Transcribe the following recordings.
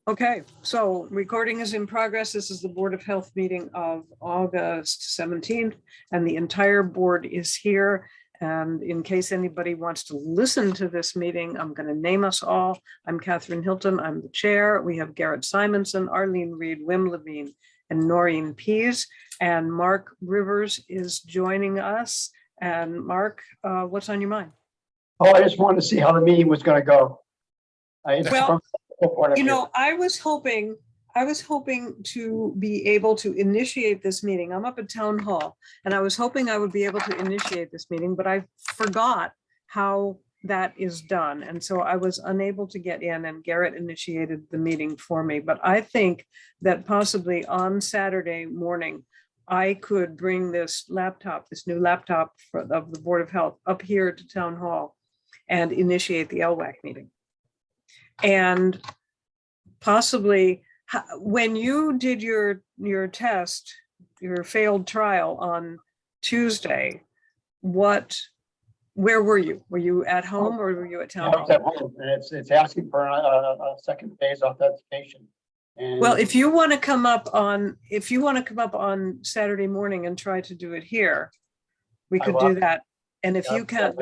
Okay, so recording is in progress. This is the Board of Health meeting of August 17th, and the entire board is here. And in case anybody wants to listen to this meeting, I'm going to name us all. I'm Catherine Hilton. I'm the chair. We have Garrett Simonson, Arlene Reed, Wim Levine, and Noreen Pease. And Mark Rivers is joining us. And Mark, what's on your mind? Oh, I just wanted to see how the meeting was going to go. Well, you know, I was hoping to be able to initiate this meeting. I'm up at Town Hall, and I was hoping I would be able to initiate this meeting, but I forgot how that is done. And so I was unable to get in, and Garrett initiated the meeting for me. But I think that possibly on Saturday morning, I could bring this laptop, this new laptop of the Board of Health up here to Town Hall and initiate the LWAC meeting. And possibly when you did your test, your failed trial on Tuesday, where were you? Were you at home or were you at Town Hall? I was at home, and it's asking for a second phase authentication. And well, if you want to come up on Saturday morning and try to do it here, we could do that. And if you can't,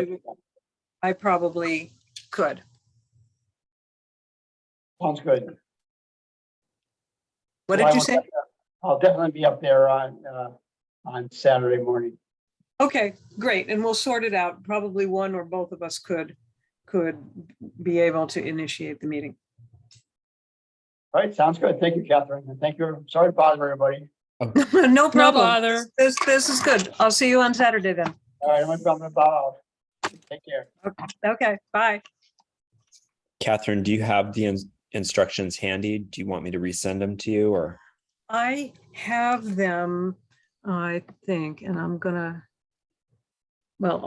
I probably could. Sounds good. What did you say? I'll definitely be up there on Saturday morning. Okay, great. And we'll sort it out. Probably one or both of us could be able to initiate the meeting. All right, sounds good. Thank you, Catherine. And thank you. Sorry to bother everybody. No problem. No bother. This is good. I'll see you on Saturday then. All right, I'm going to bow out. Take care. Okay, bye. Catherine, do you have the instructions handy? Do you want me to resend them to you, or? I have them, I think, and I'll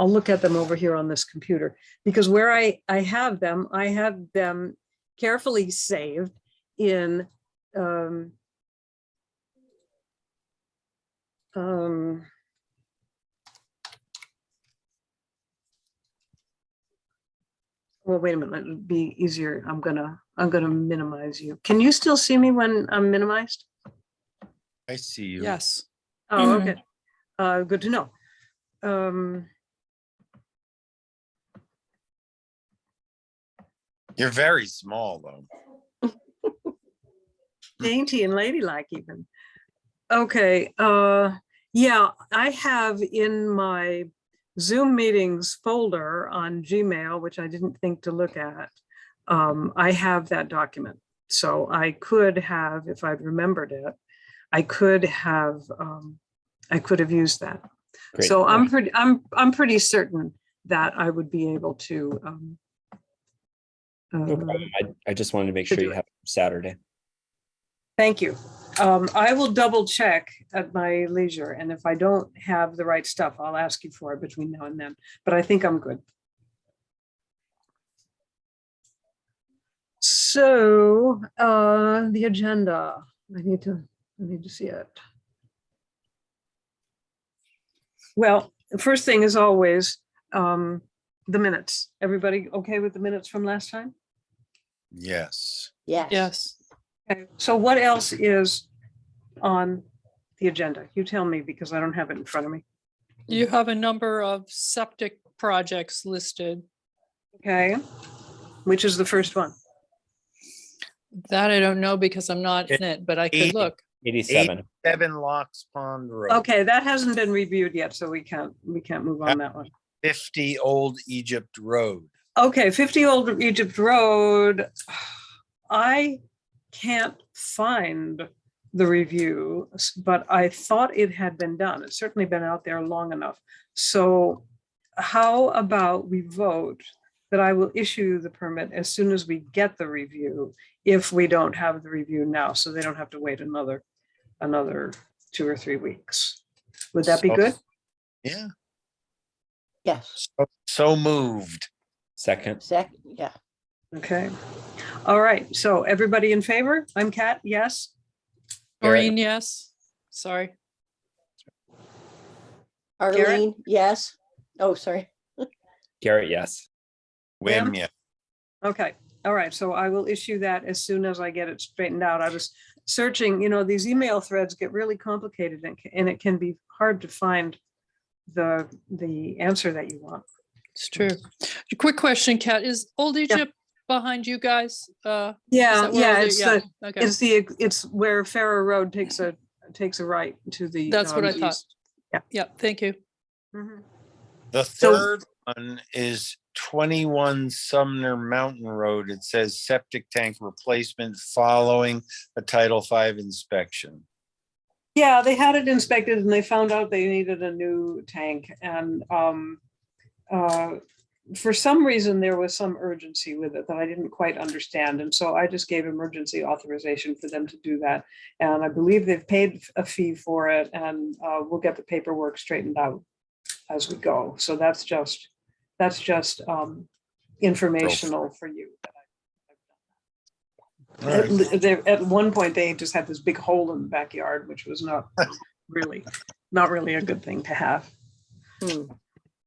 look at them over here on this computer, because where I have them carefully saved in well, wait a minute, it'll be easier. I'm gonna minimize you. Can you still see me when I'm minimized? I see you. Yes. Oh, okay. Good to know. You're very small though. Dainty and ladylike even. Okay, yeah, I have in my Zoom meetings folder on Gmail, which I didn't think to look at. I have that document. So I could have, if I'd remembered it, I could have used that. Great. So I'm pretty certain that I would be able to. No problem. I just wanted to make sure you have Saturday. Thank you. I will double check at my leisure, and if I don't have the right stuff, I'll ask you for it between now and then, but I think I'm good. So the agenda, I need to see it. Well, the first thing is always the minutes. Everybody okay with the minutes from last time? Yes. Yes. Yes. Okay, so what else is on the agenda? You tell me, because I don't have it in front of me. You have a number of septic projects listed. Okay, which is the first one? That I don't know because I'm not in it, but I could look. 87. 7 Locks Pond Road. Okay, that hasn't been reviewed yet, so we can't move on that one. 50 Old Egypt Road. Okay, 50 Old Egypt Road. I can't find the review, but I thought it had been done. It's certainly been out there long enough. So how about we vote that I will issue the permit as soon as we get the review, if we don't have the review now, so they don't have to wait another 2 or 3 weeks. Would that be good? Yeah. Yes. So moved. Second. Second. Yeah. Okay. All right. So everybody in favor? I'm Kat. Yes. Maureen, yes. Sorry. Arlene, yes. Oh, sorry. Garrett, yes. Wim, yeah. Okay. All right, so I will issue that as soon as I get it straightened out. I was searching, these email threads get really complicated and it can be hard to find the answer that you want. It's true. A quick question, Kat, is Old Egypt behind you guys? Is Yeah, that where yeah, Old E- it's yeah, the, okay. it's where Farrer Road takes a right to the. That's what I thought. east. Yeah. Yeah, thank you. Mhm. The So- third one is 21 Sumner Mountain Road. It says septic tank replacement following a Title V inspection. Yeah, they had it inspected and they found out they needed a new tank and for some reason there was some urgency with it that I didn't quite understand. And so I just gave emergency authorization for them to do that. And I believe they've paid a fee for it and we'll get the paperwork straightened out as we go. So that's just informational for you. All right. At one point, they just had this big hole in the backyard, which was not really a good thing to have. Hmm,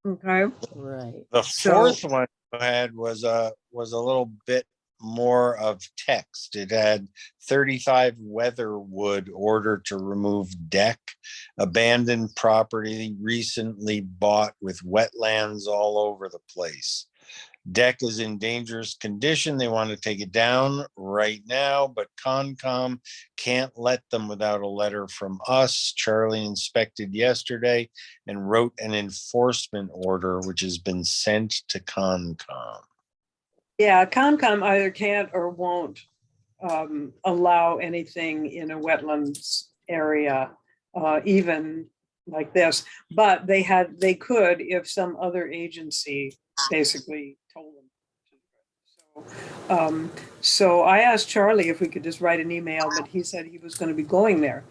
Okay. right. The So- fourth one I had was a little bit more of text. It had 35 Weatherwood order to remove deck, abandoned property recently bought with wetlands all over the place. Deck is in dangerous condition. They want to take it down right now, but Concom can't let them without a letter from us. Charlie inspected yesterday and wrote an enforcement order, which has been sent to Concom. Yeah, Concom either can't or won't allow anything in a wetlands area, even like this. But they could if some other agency basically told them. So I asked Charlie if we could just write an email, but he said he was going to be going there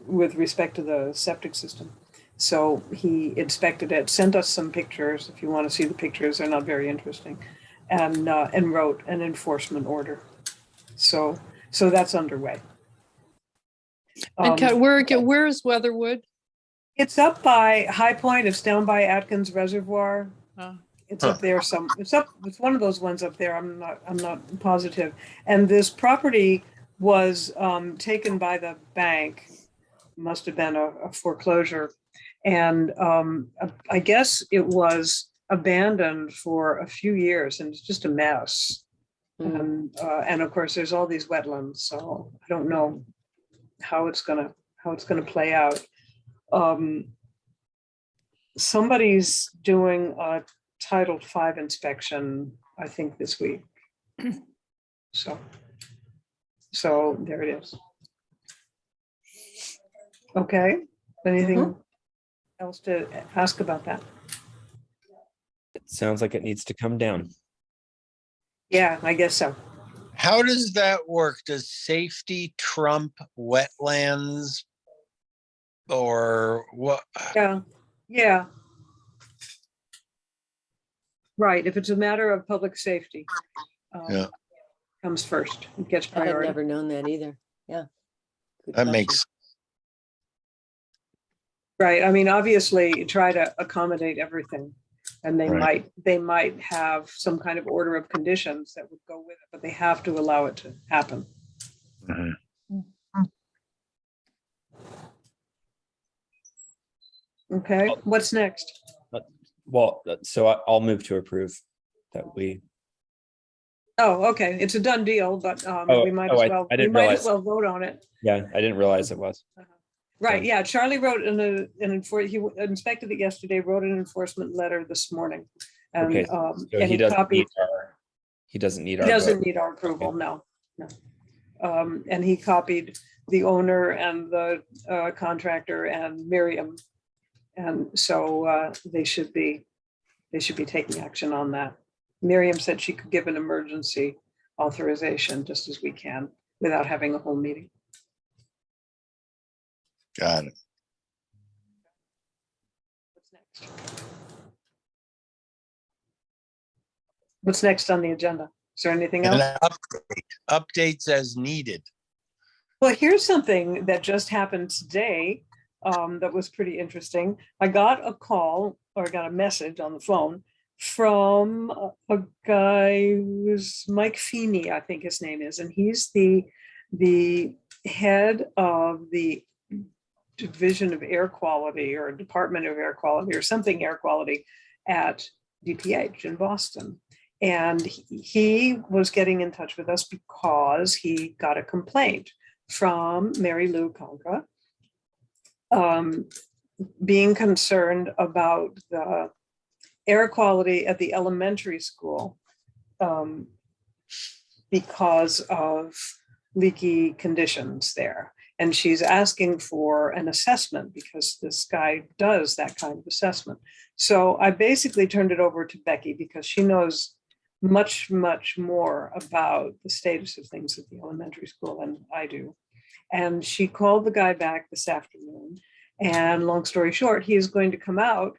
with respect to the septic system. So he inspected it, sent us some pictures. If you want to see the pictures, they're not very interesting, and wrote an enforcement order. So that's underway. And Kat, where is Weatherwood? It's up by High Point. It's down by Atkins Reservoir. It's up there it's one of those ones up there. I'm not positive. And this property was taken by the bank. Must have been a foreclosure. And I guess it was abandoned for a few years and it's just a mess. And of course there's all these wetlands. So I don't know how it's gonna play out. Somebody's doing a Title V inspection, I think this week. So there it is. Okay, anything else to ask about that? It sounds like it needs to come down. Yeah, I guess so. How does that work? Does safety trump wetlands? Or what? Yeah. Right, if it's a matter of public safety. Yeah. Comes first, it gets I had priority. never known that either. Yeah. Good That question. makes, Right, I mean, obviously, try to accommodate everything. And Right. they might have some kind of order of conditions that would go with it, but they have to allow it to happen. Mhm. Okay, what's next? Well, so I'll move to approve that we. Oh, okay, it's a done deal, but Oh, we might oh, as I well, didn't realize. vote on it. Yeah, I didn't realize it was. Right, Done. yeah, Charlie wrote he inspected it yesterday, wrote an enforcement letter this morning. And, Okay, So and he doesn't copied, need he doesn't need he our doesn't vote. need our approval, no. And he copied the owner and the contractor and Miriam. And so they should be taking action on that. Miriam said she could give an emergency authorization just as we can without having a whole meeting. Got it. What's next? What's next on the agenda? Is there anything else? And updates as needed. Well, here's something that just happened today that was pretty interesting. I got a call or I got a message on the phone from a guy who's Mike Feeney, I think his name is, and he's the head of the Division of Air Quality or Department of Air Quality or something air quality at DPH in Boston. And he was getting in touch with us because he got a complaint from Mary Lou Conca, being concerned about the air quality at the elementary school because of leaky conditions there. And she's asking for an assessment because this guy does that kind of assessment. So I basically turned it over to Becky because she knows much, much more about the status of things at the elementary school than I do. And she called the guy back this afternoon. And long story short, he is going to come out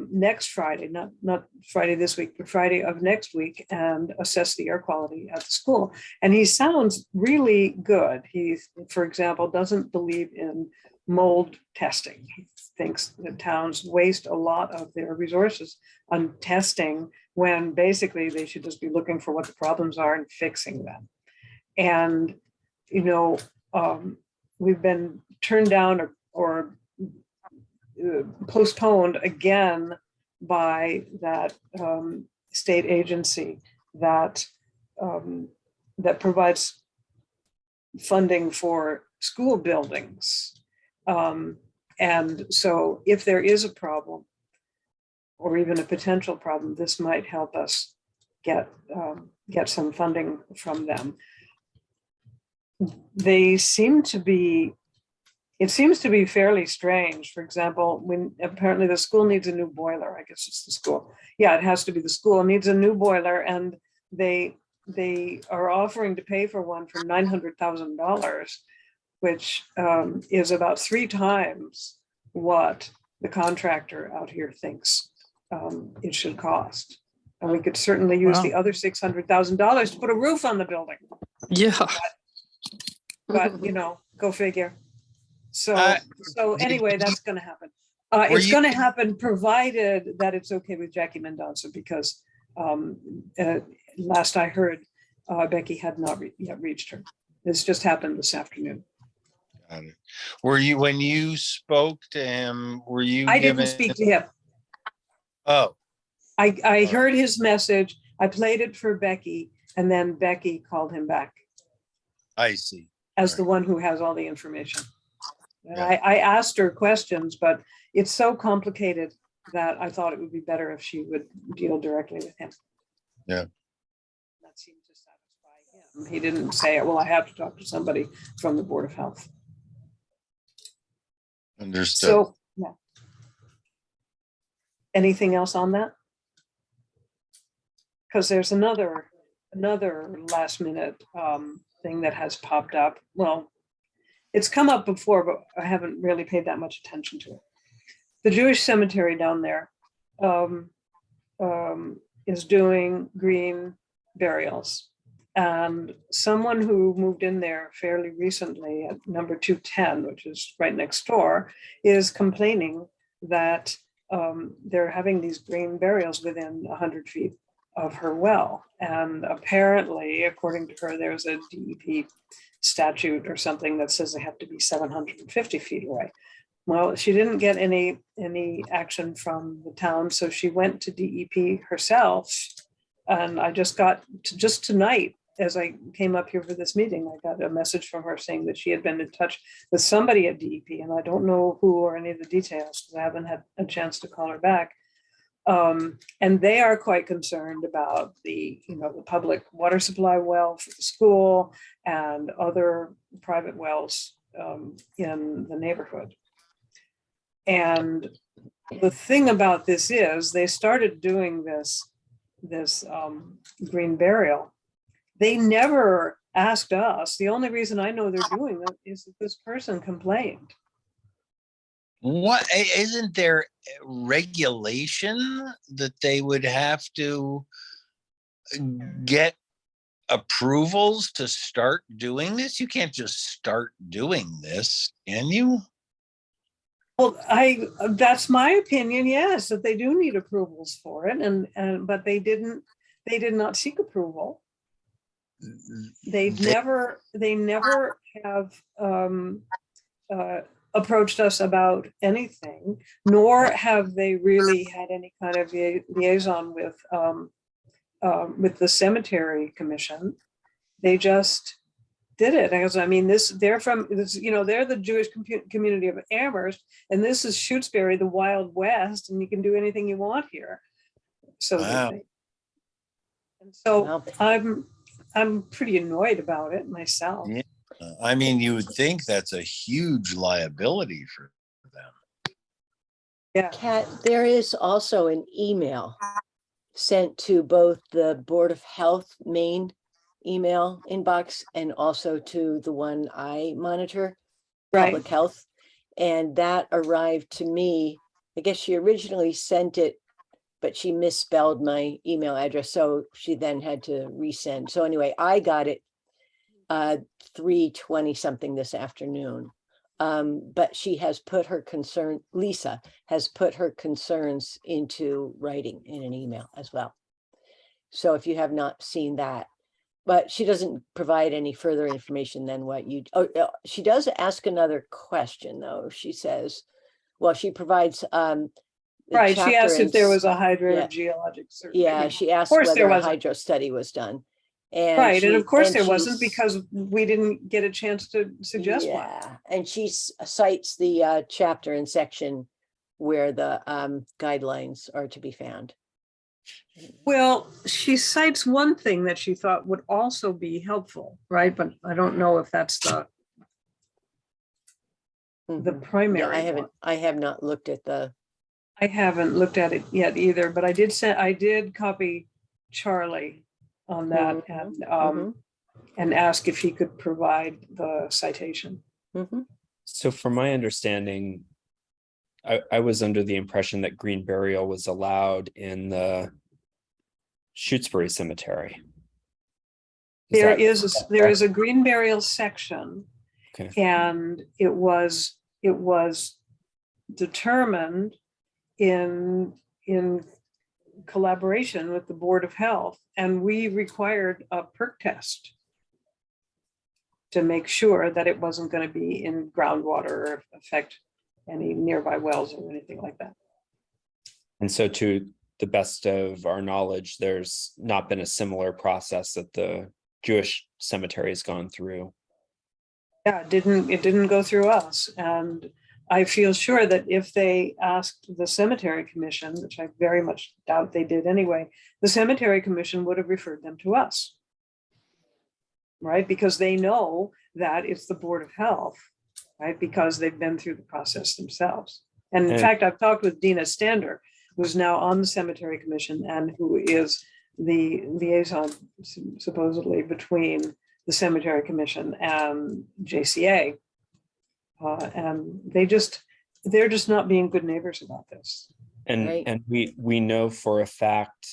next Friday, not Friday this week, but Friday of next week, and assess the air quality at the school. And he sounds really good. He, for example, doesn't believe in mold testing. He thinks that towns waste a lot of their resources on testing when basically they should just be looking for what the problems are and fixing them. And, you know, we've been turned down or postponed again by that state agency that that provides funding for school buildings. And so if there is a problem or even a potential problem, this might help us get some funding from them. They seem to be, it seems to be fairly strange. For example, when apparently the school needs a new boiler, I guess it's the school. Yeah, it has to be the school needs a new boiler, and they are offering to pay for one for $900,000, which is about 3 times what the contractor out here thinks it should cost. And we could certainly use the other $600,000 to put a roof on the building. Yeah. But you know, go figure. So anyway, that's going to happen. It's going to happen provided that it's okay with Jackie Mendoza, because last I heard, Becky had not yet reached her. This just happened this afternoon. Got it. Were you, when you spoke to him, were you I given? didn't speak to him. Oh, I heard his message. I played it for Becky, and then Becky called him back I see. as the one who has all the information. And Yeah. I asked her questions, but it's so complicated that I thought it would be better if she would deal directly with him. Yeah. That seemed to satisfy him. He didn't say, well, I have to talk to somebody from the Board of Health. Understood. So, yeah. Anything else on that? Because there's another last minute thing that has popped up. Well, it's come up before, but I haven't really paid that much attention to it. The Jewish cemetery down there is doing green burials. And someone who moved in there fairly recently at number 210, which is right next door, is complaining that they're having these green burials within 100 feet of her well. And apparently, according to her, there's a DEP statute or something that says they have to be 750 feet away. Well, she didn't get any action from the town, so she went to DEP herself. And I just got just tonight, as I came up here for this meeting, I got a message from her saying that she had been in touch with somebody at DEP, and I don't know who or any of the details because I haven't had a chance to call her back. And they are quite concerned about the public water supply well for the school and other private wells in the neighborhood. And the thing about this is they started doing this green burial. They never asked us. The only reason I know they're doing it is that this person complained. What, isn't there regulation that they would have to get approvals to start doing this? You can't just start doing this, can you? Well, that's my opinion, yes, that they do need approvals for it, but they did not seek approval. They never have approached us about anything, nor have they really had any kind of liaison with the cemetery commission. They just did it. I mean, they're the Jewish community of Amherst, and this is Shutesbury, the Wild West, and you can do anything you want here. So they Wow. think. And so Wow. I'm pretty annoyed about it myself. Yeah. I mean, you would think that's a huge liability for them. Yeah. Kat, there is also an email sent to both the Board of Health main email inbox and also to the one I monitor, Right. Public Health. And that arrived to me. I guess she originally sent it, but she misspelled my email address. So she then had to resend. So anyway, I got it 3:20 something this afternoon. But she has put her Lisa has put her concerns into writing in an email as well. So if you have not seen that, but she doesn't provide any further information than what you, she does ask another question though. She says, well, she provides, the Right. She asked chapter if there and was a hydrogeologic survey. yeah, she asked course there whether a wasn't. hydro study was done. And Right. And of course there she's- wasn't, because we didn't get a chance to suggest one. Yeah, and she cites the chapter and section where the guidelines are to be found. Well, she cites one thing that she thought would also be helpful, right? But I don't know if that's the Mhm. primary Yeah, one. I have not looked at the, I haven't looked at it yet either, but I did copy Charlie on that and ask if he could provide the citation. So from my understanding, I was under the impression that green burial was allowed in the Shutesbury Cemetery. There is a green burial section. Okay. And it was determined in collaboration with the Board of Health, and we required a perk test to make sure that it wasn't going to be in groundwater or affect any nearby wells or anything like that. And so to the best of our knowledge, there's not been a similar process that the Jewish cemetery has gone through. Yeah, it didn't go through us. And I feel sure that if they asked the cemetery commission, which I very much doubt they did anyway, the cemetery commission would have referred them to us. Right? Because they know that it's the Board of Health, right? Because they've been through the process themselves. And in fact, I've talked with Dina Stander, who's now on the cemetery commission and who is the liaison supposedly between the cemetery commission and JCA. And they're just not being good neighbors about this. And Right. and we know for a fact,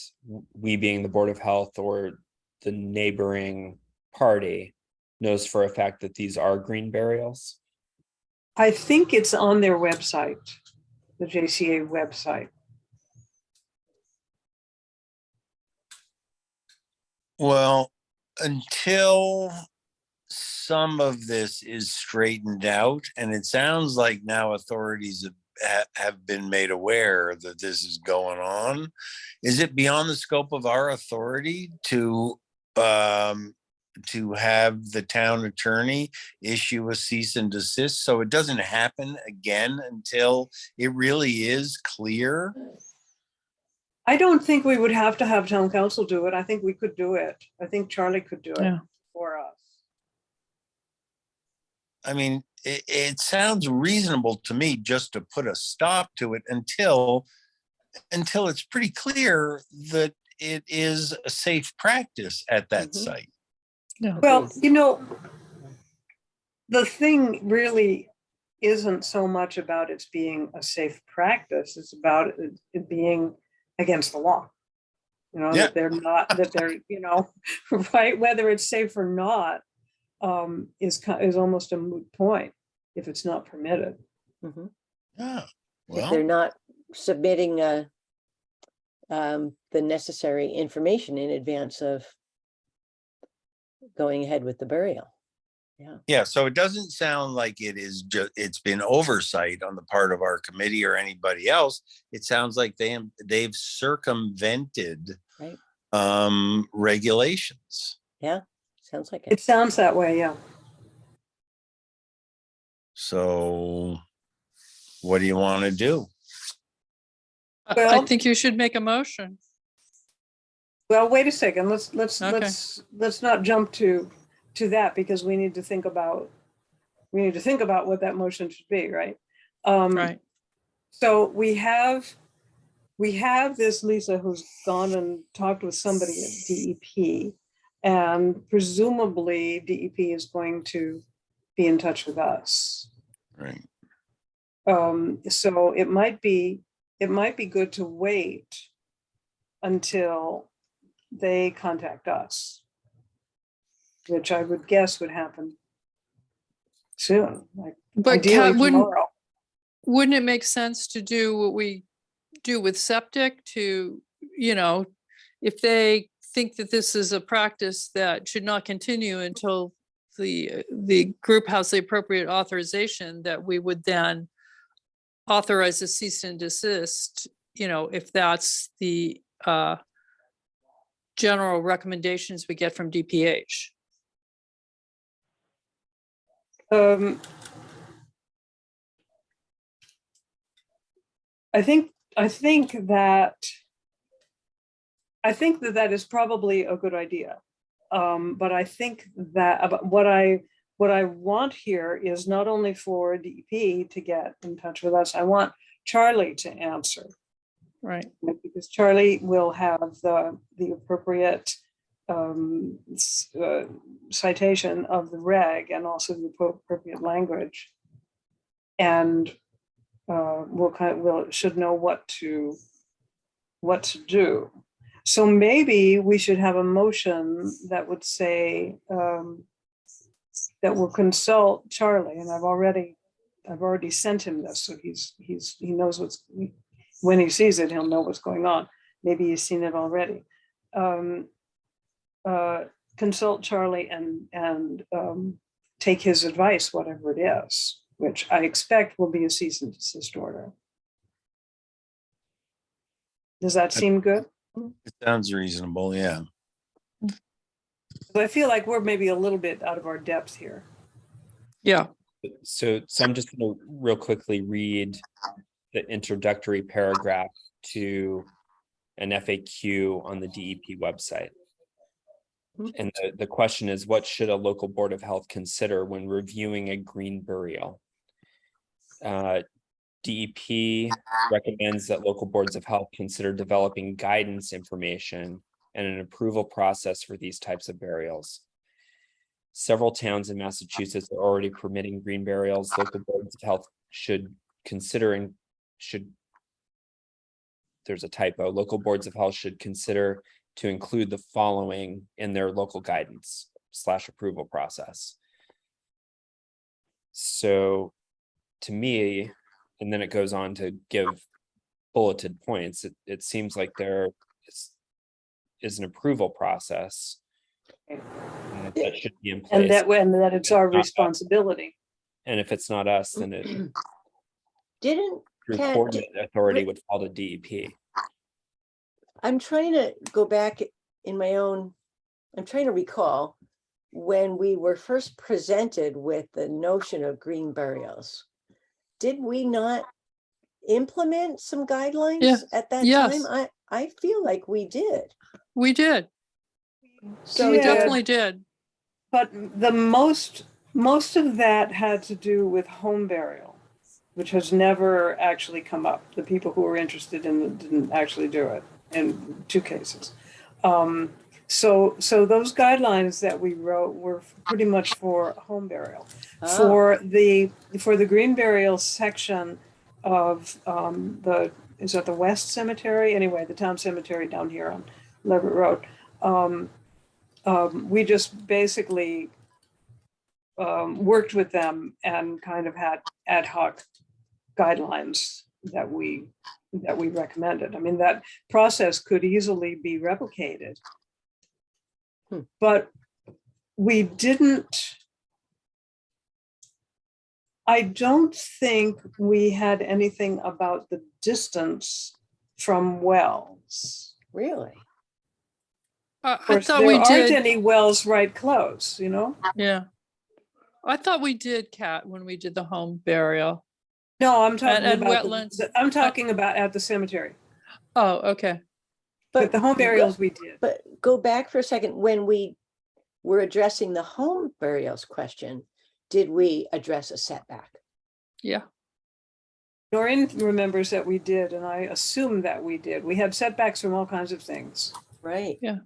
we being the Board of Health or the neighboring party knows for a fact that these are green burials. I think it's on their website, the JCA website. Well, until some of this is straightened out, and it sounds like now authorities have been made aware that this is going on, is it beyond the scope of our authority to have the town attorney issue a cease and desist so it doesn't happen again until it really is clear? I don't think we would have to have town council do it. I think we could do it. I think Charlie could do it Yeah. for us. I mean, it sounds reasonable to me just to put a stop to it until it's pretty clear that it is a safe practice at that site. Yeah. Well, the thing really isn't so much about it being a safe practice. It's about it being against the law. Yeah. That they're right, whether it's safe or not, is almost a moot point if it's not permitted. Oh, if they're well, not submitting the necessary information in advance of going ahead with the burial. yeah, so it doesn't sound like it is just, it's been oversight on the part of our committee or anybody else. It sounds like they've circumvented Right. regulations. Yeah, sounds like It it. sounds that way, yeah. So what do you want to do? I Well- think you should make a motion. Well, wait a second, let's Okay. not jump to that, because we need to think about what that motion should be, right? Right. So we have this Lisa who's gone and talked with somebody at DEP, and presumably DEP is going to be in touch with us. Right. So it might be good to wait until they contact us, which I would guess would happen soon, like But ideally Kat, tomorrow. wouldn't it make sense to do what we do with septic to, if they think that this is a practice that should not continue until the group has the appropriate authorization, that we would then authorize a cease and desist, if that's the general recommendations we get from DPH. I think that that is probably a good idea. But I think that what I want here is not only for DEP to get in touch with us, I want Charlie to answer, Right. because Charlie will have the appropriate citation of the reg and also the appropriate language, and should know what to do. So maybe we should have a motion that would say that will consult Charlie, and I've already sent him this, so he knows when he sees it, he'll know what's going on. Maybe he's seen it already. Consult Charlie and take his advice, whatever it is, which I expect will be a cease and desist order. Does that seem good? It sounds reasonable, yeah. I feel like we're maybe a little bit out of our depth here. Yeah. So I'm just going to real quickly read the introductory paragraph to an FAQ on the DEP website. And the question is, what should a local board of health consider when reviewing a green burial? DEP recommends that local boards of health consider developing guidance information and an approval process for these types of burials. Several towns in Massachusetts are already permitting green burials. Local boards of health there's a typo. Local boards of health should consider to include the following in their local guidance / approval process. So to me, and then it goes on to give bulleted points, it seems like there is an approval process that should be in place. And that it's our responsibility. And if it's not us, then it Didn't through Kat, coordinate authority would fall to DEP. I'm trying to go back in my own, I'm trying to recall when we were first presented with the notion of green burials. Did we not implement some guidelines Yeah, at that yes. time? I feel like we did. We did. So We Yeah. definitely did. But the most of that had to do with home burial, which has never actually come up. The people who were interested in it didn't actually do it in 2 cases. So those guidelines that we wrote were pretty much for home burial. Oh. For the green burial section of is that the West Cemetery? Anyway, the town cemetery down here on Leverett Road. We just basically worked with them and kind of had ad hoc guidelines that we recommended. I mean, that process could easily be replicated. But we didn't, I don't think we had anything about the distance from wells. Really? I Of course, thought there we aren't did, any wells right close, you know? yeah. I thought we did, Kat, when we did the home burial. No, I'm talking And about, wetlands. I'm talking about at the cemetery, Oh, okay. but the home burials we did. But go back for a second, when we were addressing the home burials question, did we address a setback? Yeah. Noreen remembers that we did, and I assume that we did. We had setbacks from all kinds of things, Right. Yeah.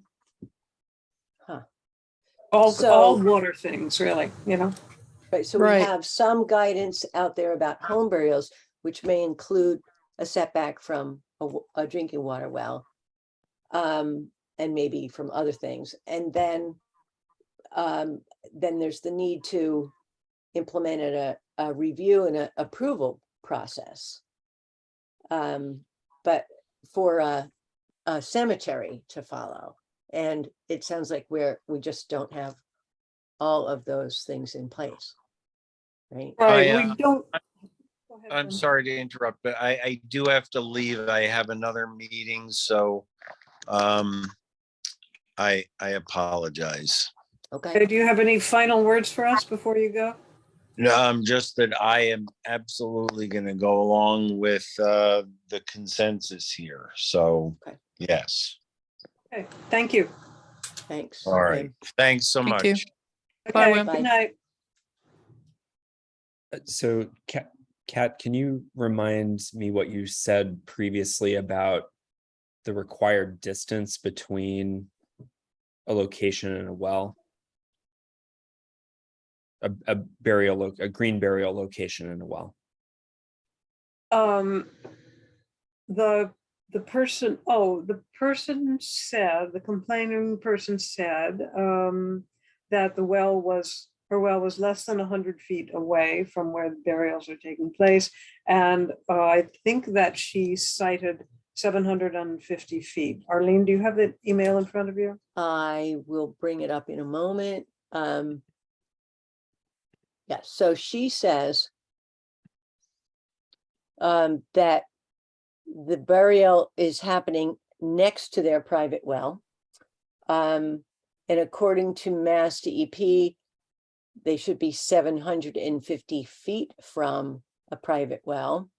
all So- water things, really, you know? Right, so we Right. have some guidance out there about home burials, which may include a setback from a drinking water well. And maybe from other things. And then there's the need to implement a review and a approval process. But for a cemetery to follow. And it sounds like we just don't have all of those things in place. Right? Right, I, we don't. Go ahead, I'm Jim. sorry to interrupt, but I do have to leave. I have another meeting, so I apologize. Okay, Do you have any final words for us before you go? No, just that I am absolutely going to go along with the consensus here. So, Okay. yes. Okay, thank you. thanks. All right. Wim. Thanks so Thank you. much. Bye, Okay, Wim. good night. So Kat, can you remind me what you said previously about the required distance between a location and a well? A green burial location and a well. The person, the person said, the complaining person said, that her well was less than 100 feet away from where the burials are taking place. And I think that she cited 750 feet. Arlene, do you have the email in front of you? I will bring it up in a moment. Yeah, so she says that the burial is happening next to their private well. And according to Mass DEP, they should be 750 feet from a private well.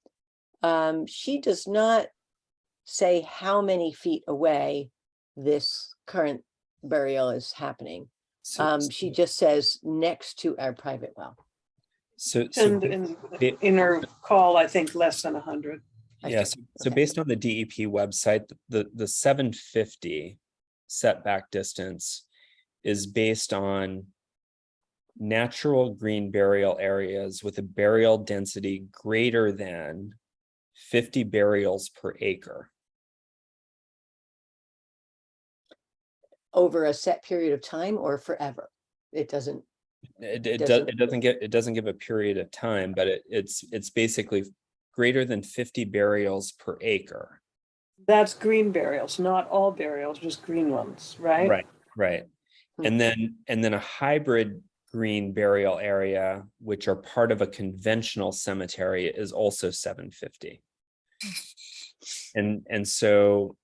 She does not say how many feet away this current burial is happening. She just says next to our private well. And in her call, I think less than 100. Yes. So Okay. based on the DEP website, the 750 setback distance is based on natural green burial areas with a burial density greater than 50 burials per acre. Over a set period of time or forever? It doesn't. It doesn't give a period of time, but it's basically greater than 50 burials per acre. That's green burials, not all burials, just green ones, right? Right. Hmm. And then a hybrid green burial area, which are part of a conventional cemetery, is also 750. And so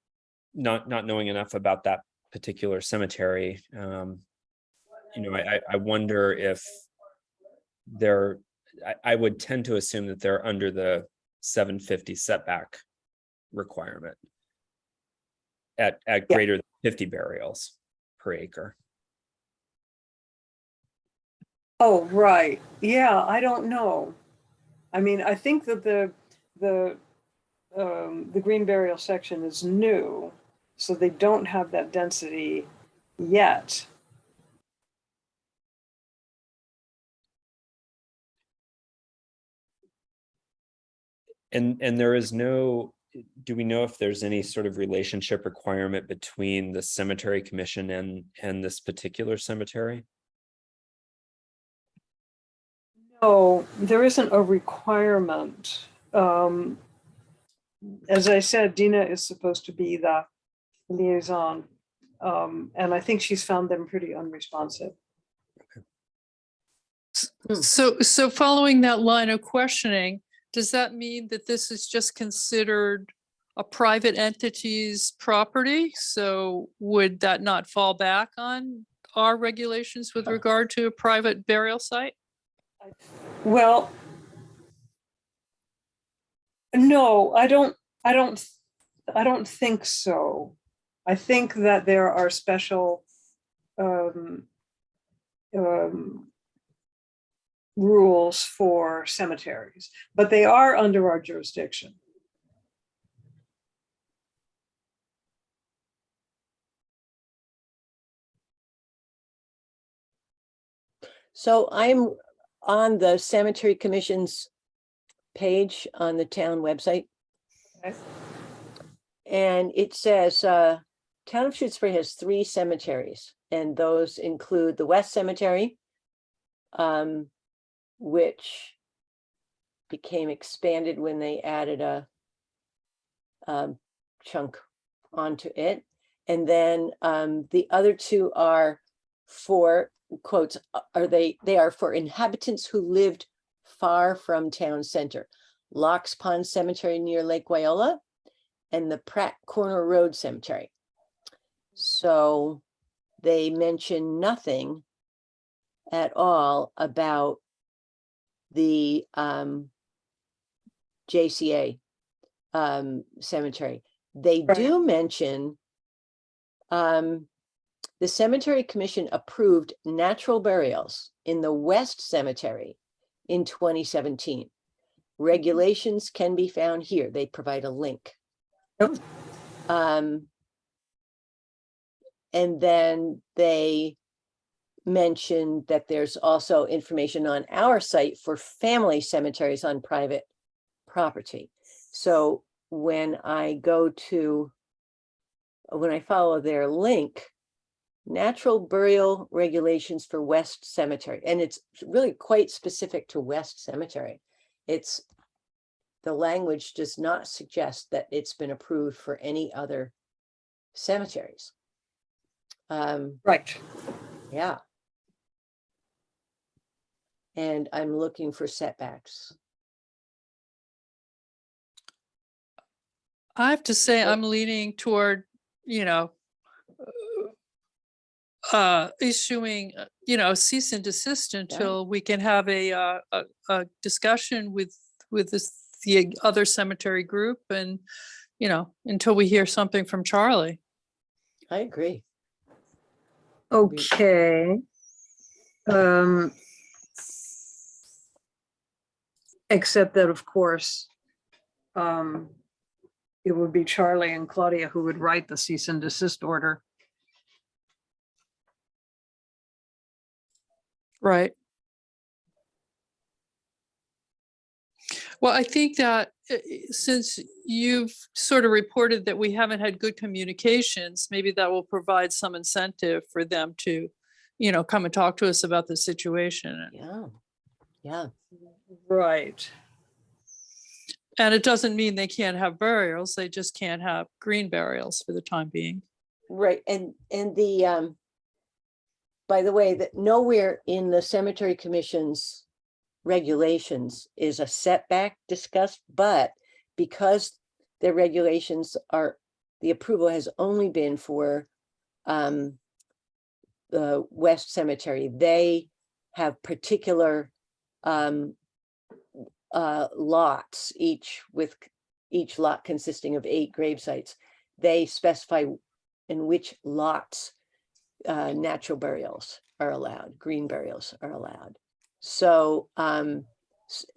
not knowing enough about that particular cemetery, I wonder if I would tend to assume that they're under the 750 setback requirement at greater than 50 burials per acre. Oh, right. Yeah, I don't know. I mean, I think that the green burial section is new, so they don't have that density yet. And there is no, do we know if there's any sort of relationship requirement between the cemetery commission and this particular cemetery? No, there isn't a requirement. as I said, Dina is supposed to be the liaison. And I think she's found them pretty unresponsive. So following that line of questioning, does that mean that this is just considered a private entity's property? So would that not fall back on our regulations with regard to a private burial site? Well, no, I don't think so. I think that there are special rules for cemeteries, but they are under our jurisdiction. So I'm on the Cemetery Commission's page on the town website. Okay. And it says, Town of Shutesbury has 3 cemeteries, and those include the West Cemetery, which became expanded when they added a chunk onto it. And then the other 2 are for, quotes, they are for inhabitants who lived far from town center. Locks Pond Cemetery near Lake Wyola and the Pratt Corner Road Cemetery. So they mention nothing at all about the JCA cemetery. They Right. do mention the Cemetery Commission approved natural burials in the West Cemetery in 2017. Regulations can be found here. They provide a link. Yep. And then they mentioned that there's also information on our site for family cemeteries on private property. So when I follow their link, natural burial regulations for West Cemetery, and it's really quite specific to West Cemetery. The language does not suggest that it's been approved for any other cemeteries. Right. Yeah. And I'm looking for setbacks. I have to say, Oh. I'm leaning toward, issuing, cease and desist until we can have a discussion with the other cemetery group and, until we hear something from Charlie. I agree. Okay. Except that, of course, it would be Charlie and Claudia who would write the cease and desist order. Right. Well, I think that since you've sort of reported that we haven't had good communications, maybe that will provide some incentive for them to, come and talk to us about the situation. Yeah. Yeah. Right. And it doesn't mean they can't have burials. They just can't have green burials for the time being. Right. And the by the way, that nowhere in the Cemetery Commission's regulations is a setback discussed, but because their regulations the approval has only been for the West Cemetery, they have particular lots, each lot consisting of 8 grave sites. They specify in which lots natural burials are allowed, green burials are allowed. So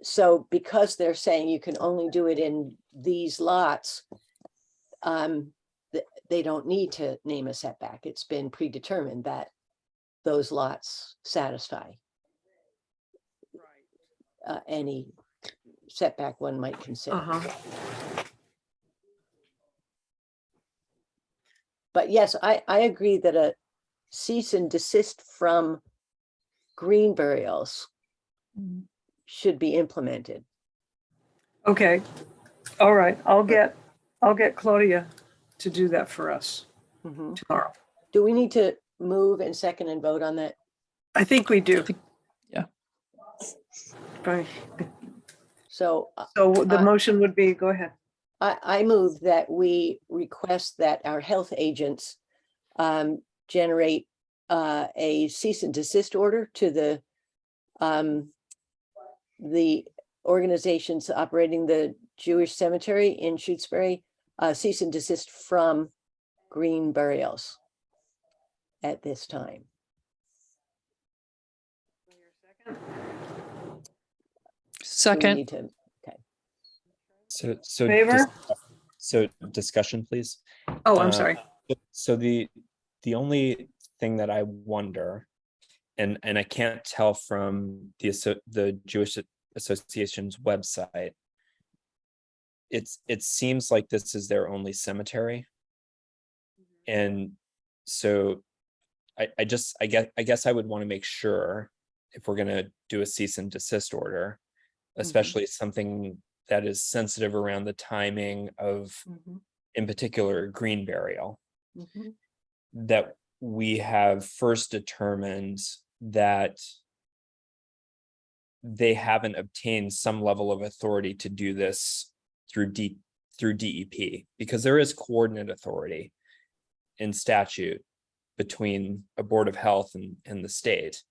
so because they're saying you can only do it in these lots, they don't need to name a setback. It's been predetermined that those lots satisfy any setback one might consider. But yes, I agree that a cease and desist from green burials should be implemented. Okay, all right, I'll get Claudia to do that for us Mhm. tomorrow. Do we need to move and second and vote on that? I think we do. Yeah. Right. So So the Uh, motion would be, go ahead. I move that we request that our health agents generate a cease and desist order to the organizations operating the Jewish cemetery in Shutesbury, cease and desist from green burials at this time. Do we Second, need to, So Favor? so discussion, please. Oh, I'm Uh, sorry. So the only thing that I wonder, and I can't tell from the Jewish Association's website, it seems like this is their only cemetery. And so I guess I would want to make sure if we're gonna do a cease and desist order, especially something that is sensitive around the timing of, in particular, green burial, that we have first determined that they haven't obtained some level of authority to do this through DEP, because there is coordinate authority in statute between a board of health and the state.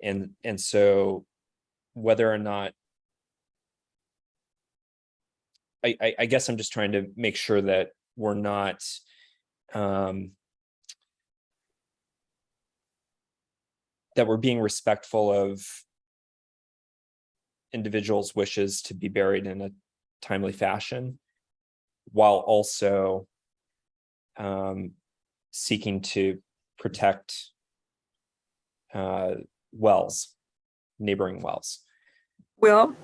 And so whether or not, I guess I'm just trying to make sure that we're not that we're being respectful of individuals' wishes to be buried in a timely fashion, while also seeking to protect wells, neighboring wells. Well,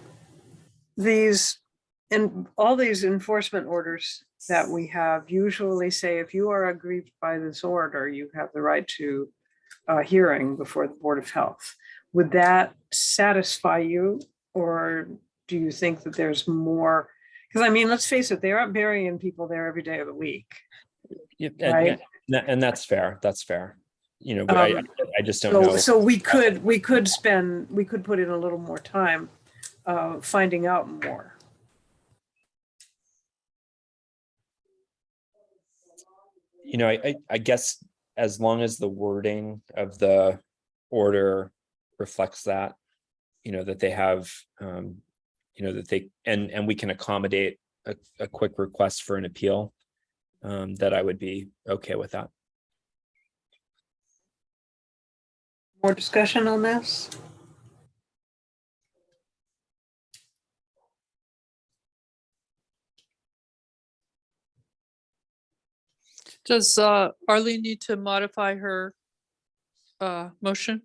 all these enforcement orders that we have usually say, if you are aggrieved by this order, you have the right to a hearing before the Board of Health. Would that satisfy you, or do you think that there's more? Because I mean, let's face it, they aren't burying people there every day of the week. Yeah, Right. and that's fair. That's fair. You know, but I just don't know. So we could put in a little more time finding out more. You know, I guess as long as the wording of the order reflects that, you know, that they have, you know, that they, and we can accommodate a quick request for an appeal, that I would be okay with that. More discussion on this? does Arlene need to modify her motion?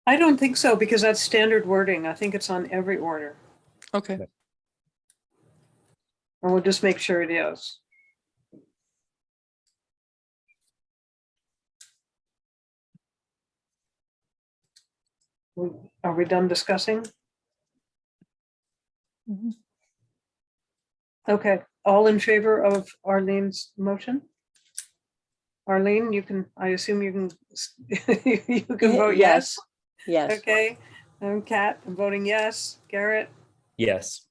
I don't think so, because that's standard wording. I think it's on every order. Okay, And we'll just make sure it is. Are we done discussing? Mhm. Okay, all in favor of Arlene's motion? Arlene, you can, I assume you can, you can vote yes? Yes. Okay, Kat, I'm voting yes. Garrett, Yes.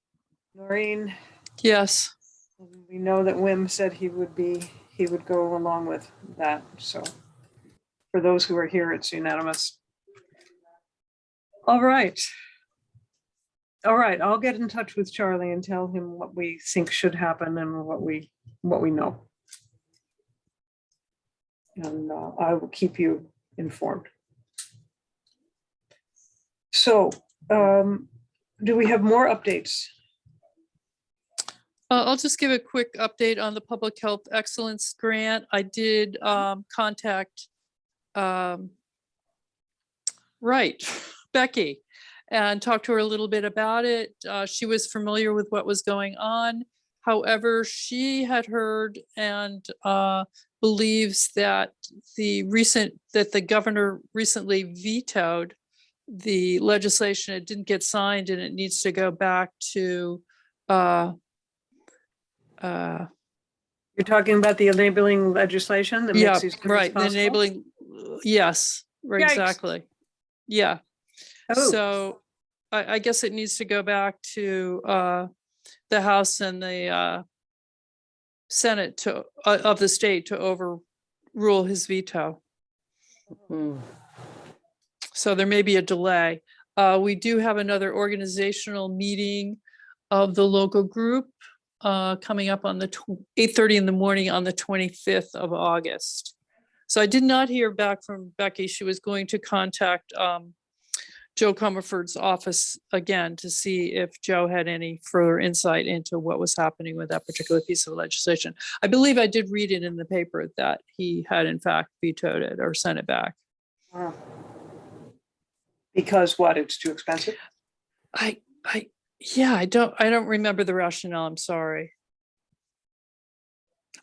Noreen, yes, we know that Wim said he would go along with that, so. For those who are here, it's unanimous. All right. All right, I'll get in touch with Charlie and tell him what we think should happen and what we know. And I will keep you informed. So, do we have more updates? I'll just give a quick update on the Public Health Excellence Grant. I did contact Becky and talk to her a little bit about it. She was familiar with what was going on. However, she had heard and believes that the governor recently vetoed the legislation. It didn't get signed and it needs to go back to uh, uh, You're talking about the enabling legislation that yeah, makes these permits right, the possible? enabling, yes, Yikes. exactly. Yeah, Oh, so I guess it needs to go back to the House and the Senate of the state to overrule his veto. Hmm. So there may be a delay. We do have another organizational meeting of the local group coming up on the 8:30 in the morning on the 25th of August. So I did not hear back from Becky. She was going to contact Joe Comerford's office again to see if Joe had any further insight into what was happening with that particular piece of legislation. I believe I did read it in the paper that he had in fact vetoed it or sent it back. wow. Because what? It's too expensive? Yeah, I don't remember the rationale. I'm sorry.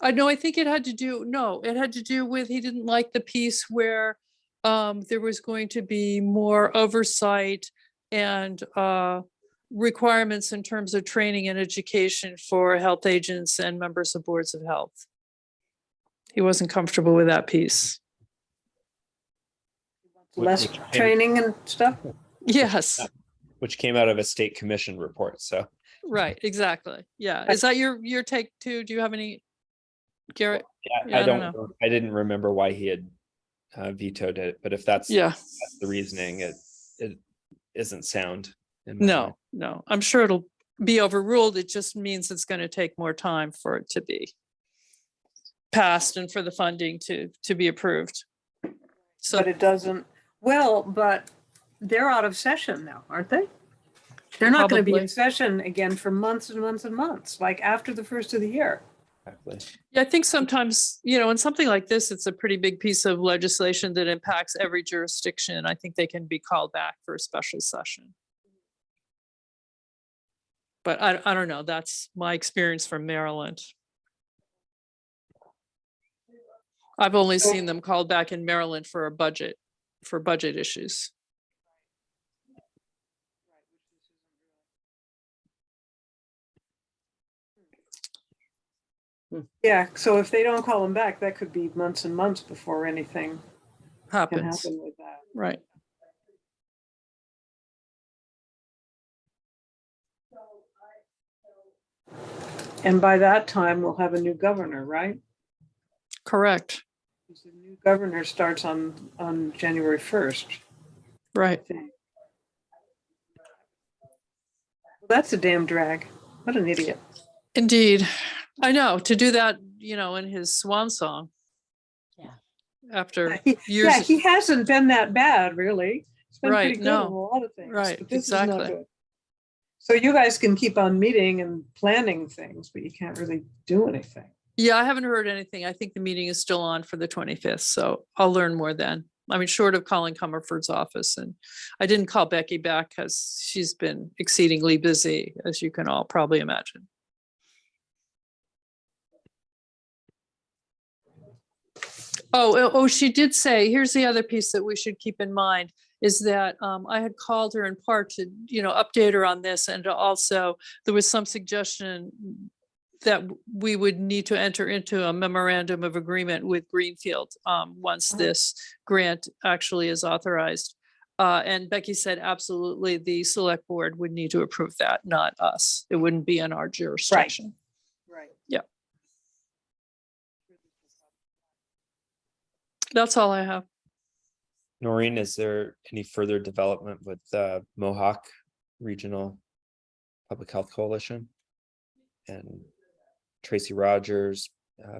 I know, I think it had to do with, he didn't like the piece where there was going to be more oversight and requirements in terms of training and education for health agents and members of boards of health. He wasn't comfortable with that piece. Less training and stuff? Yes, Which came out of a state commission report, so. right, exactly. Yeah. Is that your take too? Do you have any, Garrett? Yeah, Yeah, I I don't don't, I didn't remember why he had vetoed it, but if that's Yeah, the reasoning, it isn't sound. in my mind. no, I'm sure it'll be overruled. It just means it's going to take more time for it to be passed and for the funding to be approved. So But it doesn't, well, but they're out of session now, aren't they? They're not going to be Probably. in session again for months and months and months, like after the first of the year. Exactly. yeah, I think sometimes, in something like this, it's a pretty big piece of legislation that impacts every jurisdiction. I think they can be called back for a special session. But I don't know. That's my experience from Maryland. I've only seen them called back in Maryland for budget issues. Yeah, so if they don't call them back, that could be months and months before anything can Happens, happen with that. right? And by that time, we'll have a new governor, right? Correct, Because the new governor starts on January 1st, I right. think. That's a damn drag. What an idiot. Indeed. I know, to do that, in his swan song. Yeah. After Yeah, years. he hasn't been that bad, really. It's been Right, pretty good no. on a lot of things. Right, But this is not exactly. good. So you guys can keep on meeting and planning things, but you can't really do anything. Yeah, I haven't heard anything. I think the meeting is still on for the 25th, so I'll learn more then. I mean, short of calling Comerford's office, and I didn't call Becky back because she's been exceedingly busy, as you can all probably imagine. Oh, she did say, here's the other piece that we should keep in mind, is that I had called her in part to, update her on this, and to also, there was some suggestion that we would need to enter into a memorandum of agreement with Greenfield once this grant actually is authorized. And Becky said, absolutely, the select board would need to approve that, not us. It wouldn't be in our jurisdiction. Right. Yeah. That's all I have. Noreen, is there any further development with Mohawk Regional Public Health Coalition and Tracy Rogers'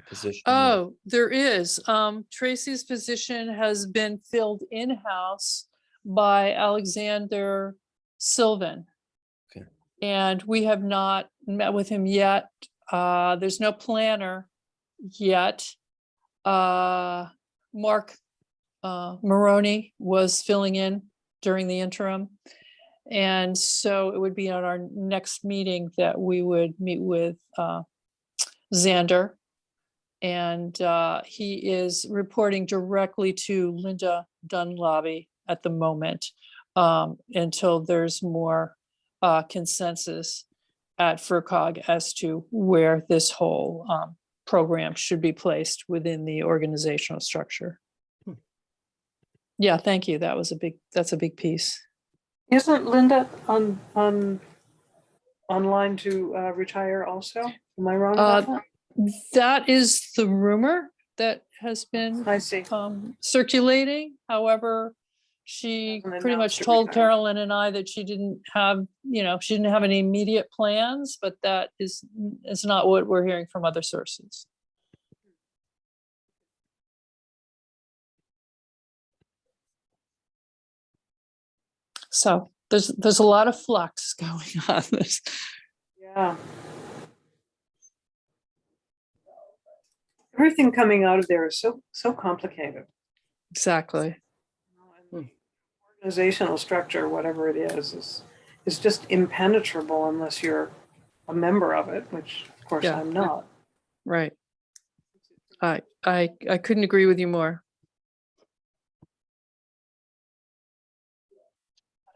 position? Oh, there is. Tracy's position has been filled in-house by Alexander Sylvan. Okay. And we have not met with him yet. There's no planner yet. Mark Maroney was filling in during the interim. And so it would be on our next meeting that we would meet with Xander. And he is reporting directly to Linda Dunlobby at the moment until there's more consensus. at FERCog as to where this whole program should be placed within the organizational structure. Yeah, thank you. That's a big piece. Isn't Linda online to retire also? Am I wrong about that? That is the rumor that has been I see. circulating. However, she Hasn't pretty much announced a told retirement. Carolyn and I that she didn't have any immediate plans, but that is not what we're hearing from other sources. So there's a lot of flux going on. Yeah. Everything coming out of there is so complicated. Exactly. And organizational structure, whatever it is just impenetrable unless you're a member of it, which of course Yeah. I'm not. Right. I couldn't agree with you more.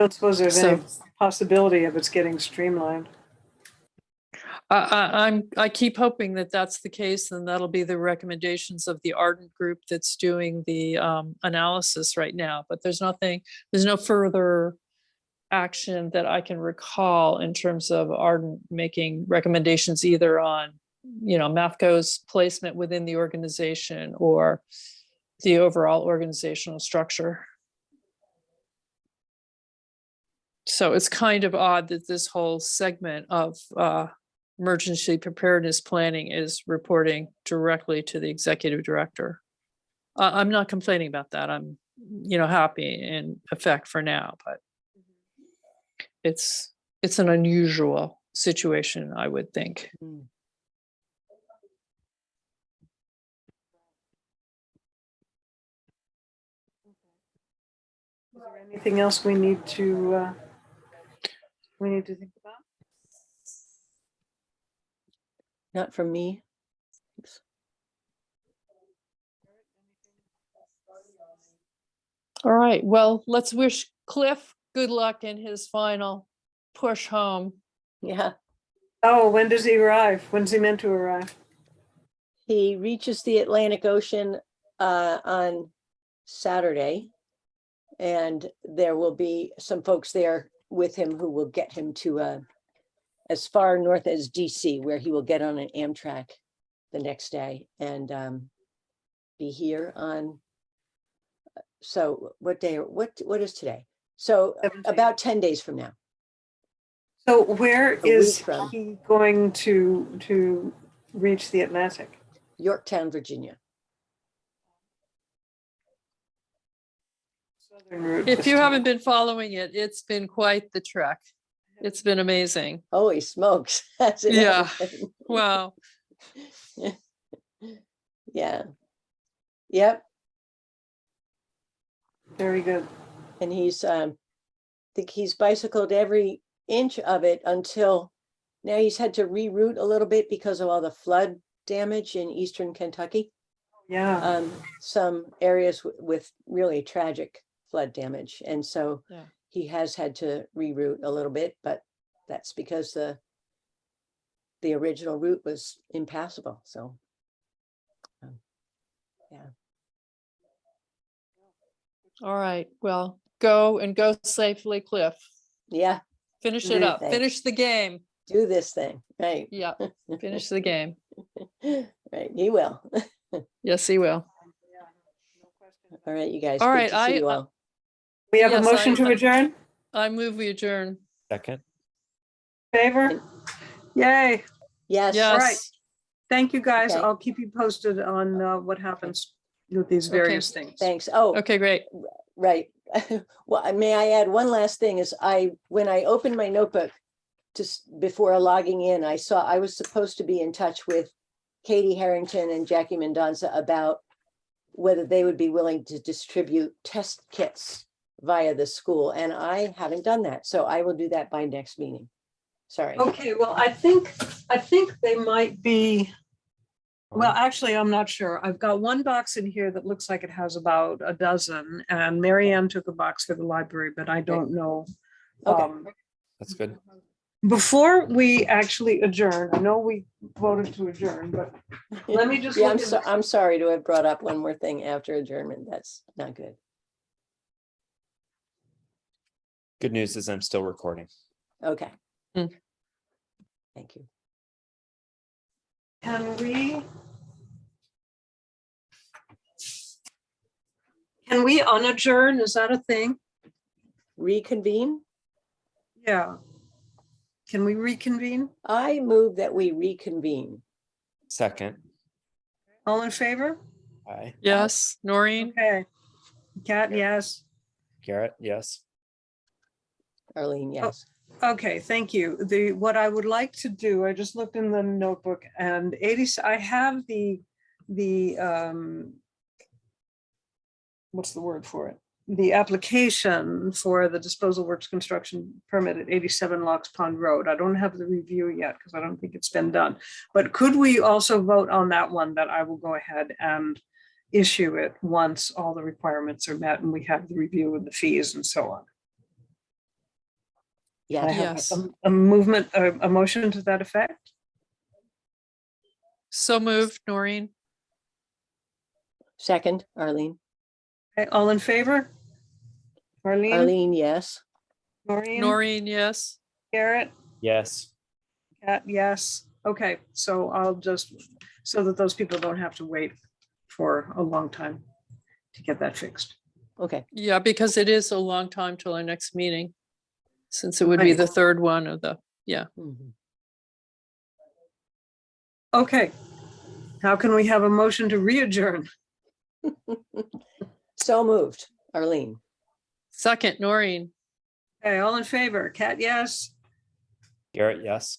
I don't suppose there's any So- possibility of it's getting streamlined. I keep hoping that that's the case, and that'll be the recommendations of the Ardent group that's doing the analysis right now. But there's no further action that I can recall in terms of Ardent making recommendations either on, MAFCO's placement within the organization or the overall organizational structure. So it's kind of odd that this whole segment of emergency preparedness planning is reporting directly to the executive director. I'm not complaining about that. I'm, happy in effect for now, but it's an unusual situation, I would think. Mm. Is there anything else we need to think about? Not from me. Thanks. All right, well, let's wish Cliff good luck in his final push home. Yeah, Oh, when does he arrive? When's he meant to arrive? he reaches the Atlantic Ocean on Saturday. And there will be some folks there with him who will get him to as far north as DC, where he will get on an Amtrak the next day and be here on. So what day? What is today? So 17th. about 10 days from now. So where week is from. he going to reach the Atlantic? Yorktown, Virginia. Southern route If this you time. haven't been following it, it's been quite the trek. It's been amazing. Holy smokes! That's it. Yeah. Wow. Yeah. Yep. Very good. And he's I think he's bicycled every inch of it until now. He's had to reroute a little bit because of all the flood damage in eastern Kentucky. Yeah. Some areas with really tragic flood damage, and so Yeah. he has had to reroute a little bit, but that's because the original route was impassable. So yeah. All right. Well, go safely, Cliff. Yeah, Finish it Indeed. up. Thanks. Finish the game. do this thing, right? Yeah. Finish the game. Right, he will. Yes, he will. All right, you guys. All Good right, to see you all. We have Yes, a motion to adjourn? I move we adjourn. Second. Favor? Yay. Yes. All right. Yes. Thank you, guys. Okay. I'll keep you posted on what happens with these various things. Thanks. Oh, Okay, great. right. Well, may I add one last thing is when I opened my notebook before logging in, I saw I was supposed to be in touch with Katie Harrington and Jackie Mendonza about whether they would be willing to distribute test kits via the school. And I haven't done that. So I will do that by next meeting. Sorry. Okay, well, I think they might be, well, actually, I'm not sure. I've got one box in here that looks like it has about a dozen, and Mary Ann took a box for the library, but I don't know. Okay. That's good. Before we actually adjourn, I know we voted to adjourn, but let me just. Yeah, look at- I'm sorry to have brought up one more thing after adjournment. That's not good. Good news is I'm still recording. Okay. Mm. Thank you. Can we unadjourn? Is that a thing? Reconvene? Yeah. Can we reconvene? I move that we reconvene. Second, All in favor? aye. Yes, Noreen, Okay. Kat, yes. Garrett, yes. Arlene, yes. Okay, thank you. What I would like to do, I just looked in the notebook and I have the what's the word for it? The application for the disposal works construction permit at 87 Locks Pond Road. I don't have the review yet because I don't think it's been done. But could we also vote on that one, that I will go ahead and issue it once all the requirements are met and we have the review and the fees and so on? I Yes. have Yes. a movement, a motion to that effect. so moved, Noreen. Second, Arlene. Okay, all in favor? Marlene, Arlene, yes. Noreen, Noreen, yes. Garrett, Yes. Kat, yes. Okay, so I'll just, so that those people don't have to wait for a long time to get that fixed. Okay. Yeah, because it is a long time till our next meeting, since it would be Right. the third one of the, Mhm. Okay. How can we have a motion to re-adjourn? So moved, Arlene. second, Noreen. Okay, all in favor? Kat, yes. Garrett, yes.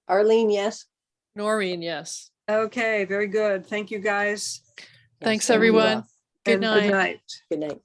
Arlene, yes. Noreen, yes. Okay, very good. Thank you, guys. Yes, Thanks, thank you all. everyone. Good And night. good night. Good night.